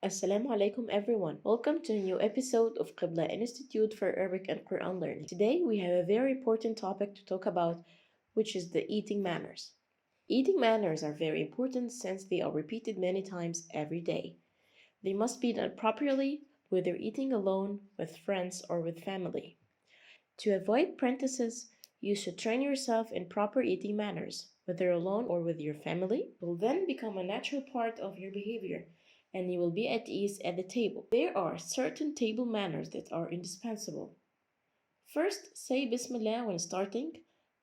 Assalamu alaikum everyone. Welcome to a new episode of Qibla Institute for Arabic and Quran Learning. Today we have a very important topic to talk about, which is the eating manners. Eating manners are very important since they are repeated many times every day. They must be done properly, whether eating alone, with friends, or with family. To avoid parentheses, you should train yourself in proper eating manners, whether alone or with your family. It will then become a natural part of your behavior, and you will be at ease at the table. There are certain table manners that are indispensable. First, say Bismillah when starting,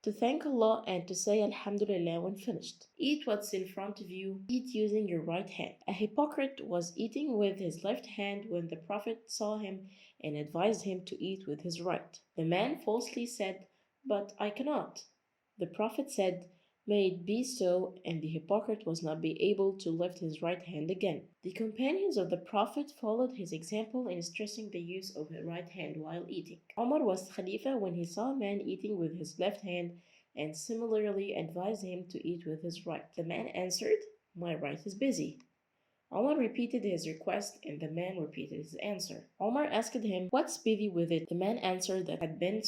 to thank Allah and to say Alhamdulillah when finished. Eat what's in front of you. Eat using your right hand. A hypocrite was eating with his left hand when the Prophet saw him and advised him to eat with his right. The man falsely said, "But I cannot." The Prophet said, "May it be so," and the hypocrite was not be able to lift his right hand again. The companions of the Prophet followed his example in stressing the use of the right hand while eating. Omar was Khalifa when he saw a man eating with his left hand and similarly advised him to eat with his right. The man answered, "My right is busy." Omar repeated his request and the man repeated his answer. Omar asked him, "What's busy with it?" The man answered that had been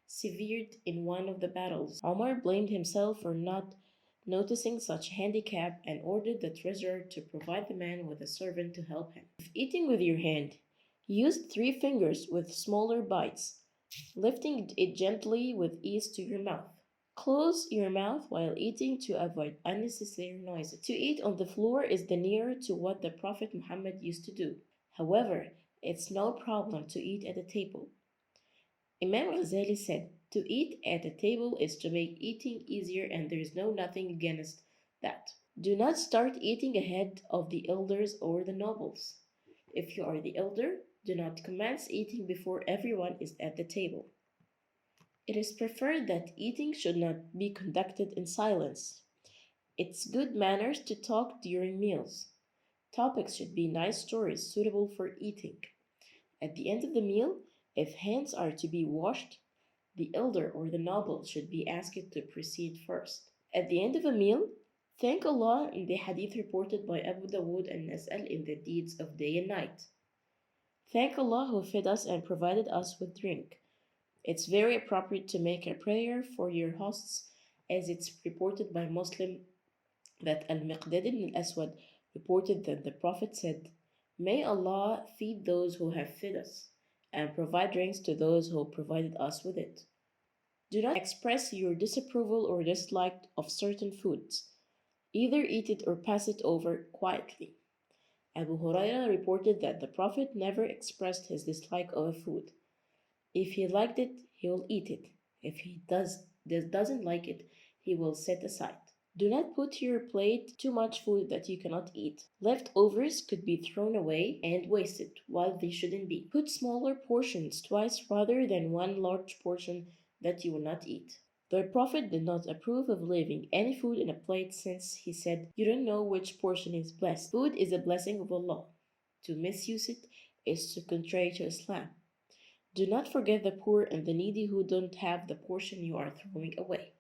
severed in one of the battles. Omar blamed himself for not noticing such handicap and ordered the treasurer to provide the man with a servant to help him. If eating with your hand, use 3 fingers with smaller bites, lifting it gently with ease to your mouth. Close your mouth while eating to avoid unnecessary noises. To eat on the floor is the nearer to what the Prophet Muhammad used to do. However, it's no problem to eat at a table. Imam Ghazali said, "To eat at a table is to make eating easier, and there is nothing against that." Do not start eating ahead of the elders or the nobles. If you are the elder, do not commence eating before everyone is at the table. It is preferred that eating should not be conducted in silence. It's good manners to talk during meals. Topics should be nice stories suitable for eating. At the end of the meal, if hands are to be washed, the elder or the noble should be asked to proceed first. At the end of a meal, thank Allah in the hadith reported by Abu Dawood and Nas'al in the deeds of day and night. Thank Allah who fed us and provided us with drink. It's very appropriate to make a prayer for your hosts, as it's reported by Muslim that Al-Miqdad ibn al-Aswad reported that the Prophet said, "May Allah feed those who have fed us, and provide drinks to those who provided us with it." Do not express your disapproval or dislike of certain foods. Either eat it or pass it over quietly. Abu Huraira reported that the Prophet never expressed his dislike of a food. If he liked it, he will eat it. If he doesn't like it, he will set aside. Do not put your plate too much food that you cannot eat. Leftovers could be thrown away and wasted, while they shouldn't be. Put smaller portions twice rather than one large portion that you will not eat. The Prophet did not approve of leaving any food in a plate since he said, "You don't know which portion is blessed." Food is a blessing of Allah. To misuse it is to contrary to Islam. Do not forget the poor and the needy who don't have the portion you are throwing away.